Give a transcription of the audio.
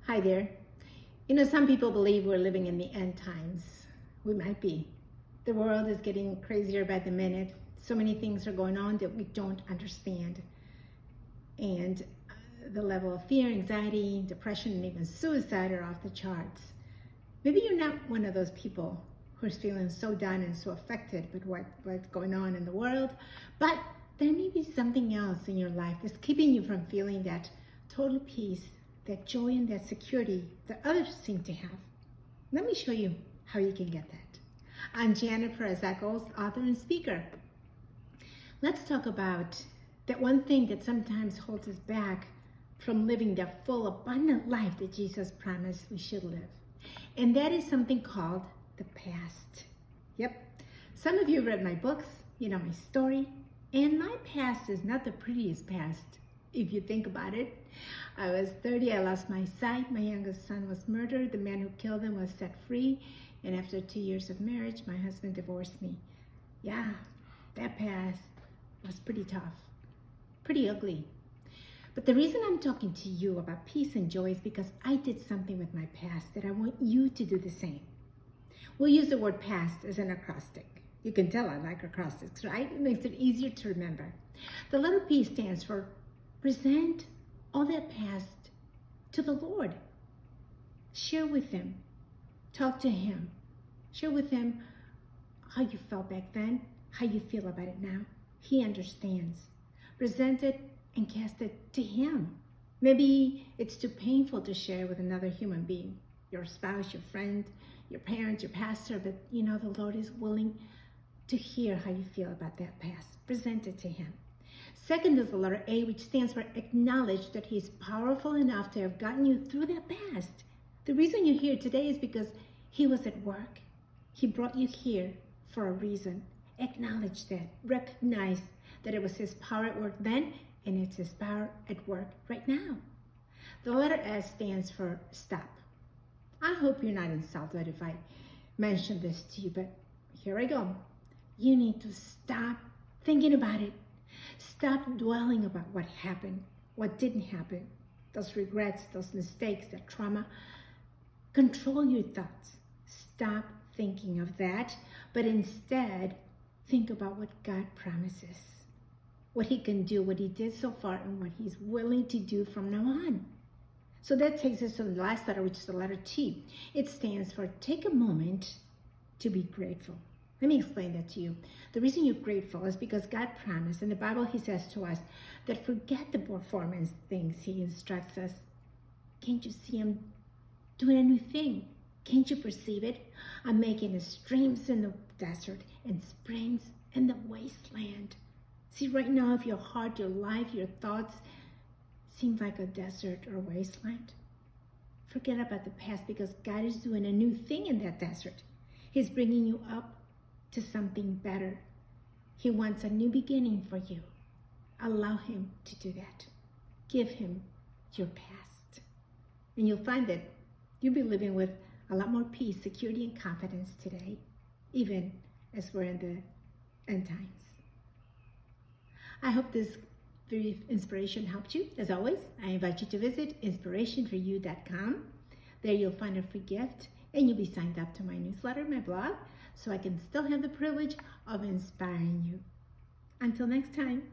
Hi there. Some people believe we're living in the end times. We might be. The world is getting crazier by the minute. So many things are going on that we don't understand. And the level of fear, anxiety, depression, and even suicide are off the charts. Maybe you're not one of those people who's feeling so down and so affected with what's going on in the world, but there may be something else in your life that's keeping you from feeling that total peace, that joy and that security that others seem to have. Let me show you how you can get that. I'm Perez Eckles, author and speaker. Let's talk about that one thing that sometimes holds us back from living the full, abundant life that Jesus promised we should live. And that is something called the past. Yep. Some of you read my books, my story, and my past is not the prettiest past. If you think about it, I was 30, I lost my sight, my youngest son was murdered, the man who killed him was set free, and after 2 years of marriage, my husband divorced me. Yeah, that past was pretty tough, pretty ugly. But the reason I'm talking to you about peace and joy is because I did something with my past that I want you to do the same. We'll use the word past as an acrostic. You can tell I like acrostics, right? It makes it easier to remember. The letter P stands for present all that past to the Lord. Share with Him. Talk to Him. Share with Him how you felt back then, how you feel about it now. He understands. Present it and cast it to Him. Maybe it's too painful to share with another human being, your spouse, your friend, your parents, your pastor, but the Lord is willing to hear how you feel about that past. Present it to Him. Second is the letter A, which stands for acknowledge that He's powerful enough to have gotten you through that past. The reason you're here today is because He was at work. He brought you here for a reason. Acknowledge that. Recognize that it was His power at work then, and it's His power at work right now. The letter S stands for stop. I hope you're not insulted if I mention this to you, but here I go. You need to stop thinking about it. Stop dwelling about what happened, what didn't happen, those regrets, those mistakes, that trauma. Control your thoughts. Stop thinking of that, but instead think about what God promises, what He can do, what He did so far, and what He's willing to do from now on. So that takes us to the last letter, which is the letter T. It stands for take a moment to be grateful. Let me explain that to you. The reason you're grateful is because God promised, in the Bible He says to us, that forget the performance things He instructs us. Can't you see Him doing a new thing? Can't you perceive it? I'm making streams in the desert and springs in the wasteland. See, right now, if your heart, your life, your thoughts seem like a desert or wasteland, forget about the past because God is doing a new thing in that desert. He's bringing you up to something better. He wants a new beginning for you. Allow Him to do that. Give Him your past. And you'll find that you'll be living with a lot more peace, security, and confidence today, even as we're in the end times. I hope this brief inspiration helped you. As always, I invite you to visit inspirationforyou.com. There you'll find a free gift, and you'll be signed up to my newsletter, my blog, so I can still have the privilege of inspiring you. Until next time.